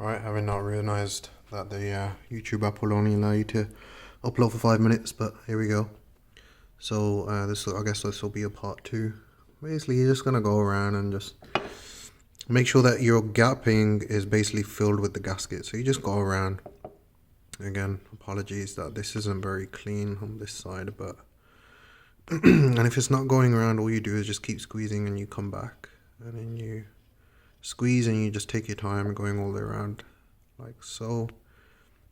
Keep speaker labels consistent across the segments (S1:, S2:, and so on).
S1: Right, having not realised that the YouTube app will only allow you to upload for 5 minutes, but here we go. So I guess this will be a part 2. Basically, you're just gonna go around and just make sure that your gapping is basically filled with the gasket. So you just go around. Again, apologies that this isn't very clean on this side, but and if it's not going around, all you do is just keep squeezing and you come back, and then you squeeze and you just take your time going all the way around like so.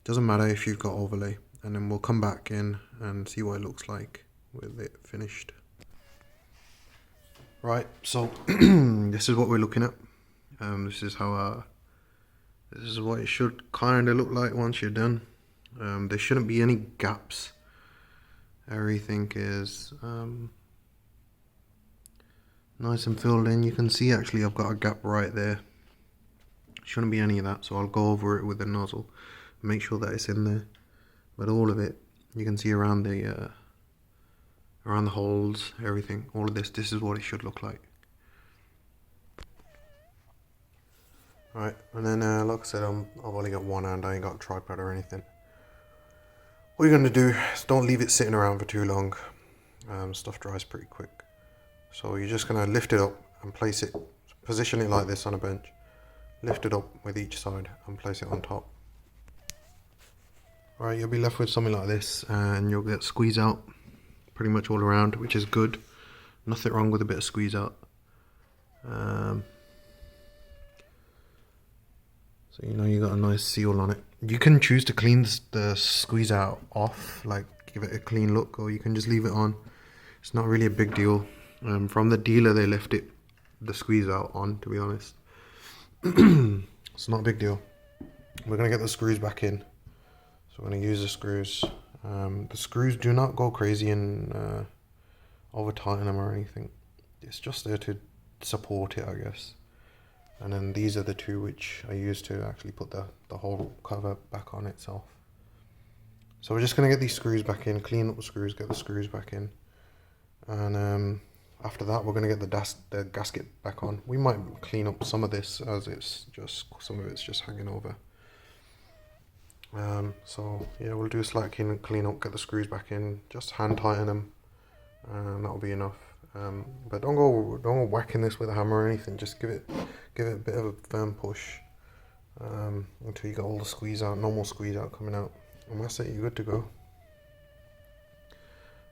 S1: Doesn't matter if you've got overlay, and then we'll come back in and see what it looks like with it finished. Right, so this is what we're looking at. This is how this is what it should kind of look like once you're done. There shouldn't be any gaps. Everything is nice and filled in. You can see actually I've got a gap right there. Shouldn't be any of that, so I'll go over it with the nozzle, make sure that it's in there. But all of it, you can see around the holes, everything, all of this is what it should look like. Right, and then like I said, I've only got one hand, I ain't got a tripod or anything. What you're going to do is don't leave it sitting around for too long. Stuff dries pretty quick. So you're just going to lift it up and place it, position it like this on a bench. Lift it up with each side and place it on top. Right, you'll be left with something like this, and you'll get squeeze out pretty much all around, which is good. Nothing wrong with a bit of squeeze out. So you know you got a nice seal on it. You can choose to clean the squeeze out off, like give it a clean look, or you can just leave it on. It's not really a big deal. From the dealer they left the squeeze out on, to be honest. It's not a big deal. We're going to get the screws back in. So we're going to use the screws. The screws do not go crazy and over tighten them or anything. It's just there to support it, I guess. And then these are the two which I use to actually put the whole cover back on itself. So we're just going to get these screws back in, clean up the screws, get the screws back in. And after that we're going to get the gasket back on. We might clean up some of this as some of it's just hanging over. So yeah, we'll do a slight clean up, get the screws back in, just hand tighten them, and that'll be enough. But don't go whacking this with a hammer or anything. Just give it a bit of a firm push until you get all the squeeze out, normal squeeze out coming out, and that's it. You're good to go.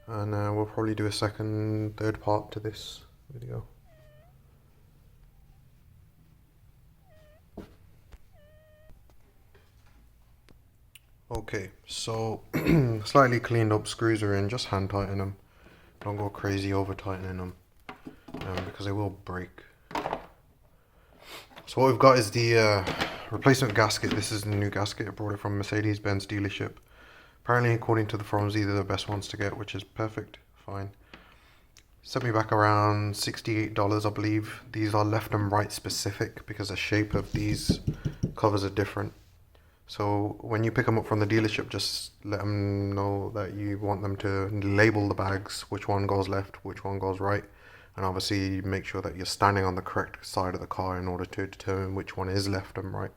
S1: And we'll probably do a third part to this video. Okay, so slightly cleaned up, screws are in, just hand tighten them. Don't go crazy over tightening them because they will break. So what we've got is the replacement gasket. This is the new gasket. I brought it from Mercedes-Benz dealership. Apparently, according to the forums, these are the best ones to get, which is perfect, fine. Sent me back around $68, I believe. These are left and right specific because the shape of these covers are different. So when you pick them up from the dealership, just let them know that you want them to label the bags, which one goes left, which one goes right. And obviously make sure that you're standing on the correct side of the car in order to determine which one is left and right.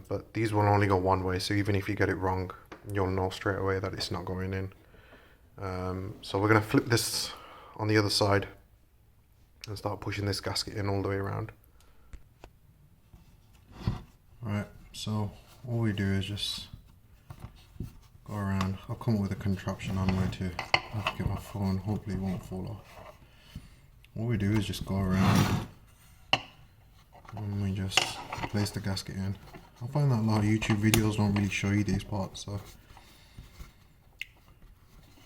S1: But these will only go one way, so even if you get it wrong, you'll know straight away that it's not going in. So we're going to flip this on the other side and start pushing this gasket in all the way around. Right, so all we do is just go around. I'll come up with a contraption on where to get my phone, hopefully it won't fall off. What we do is just go around and we just place the gasket in. I find that a lot of YouTube videos don't really show you these parts, so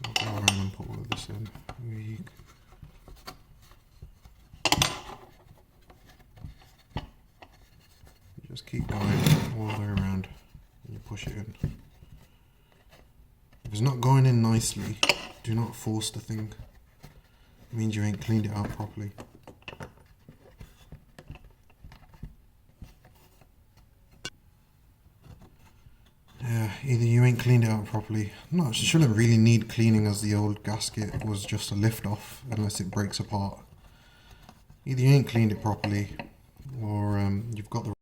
S1: I'll go around and put all of this in. You just keep going all the way around and you push it in. If it's not going in nicely, do not force the thing. It means you ain't cleaned it out properly. Yeah, either you ain't cleaned it out properly. No, it shouldn't really need cleaning, as the old gasket was just a lift off unless it breaks apart. Either you ain't cleaned it properly, or you've got the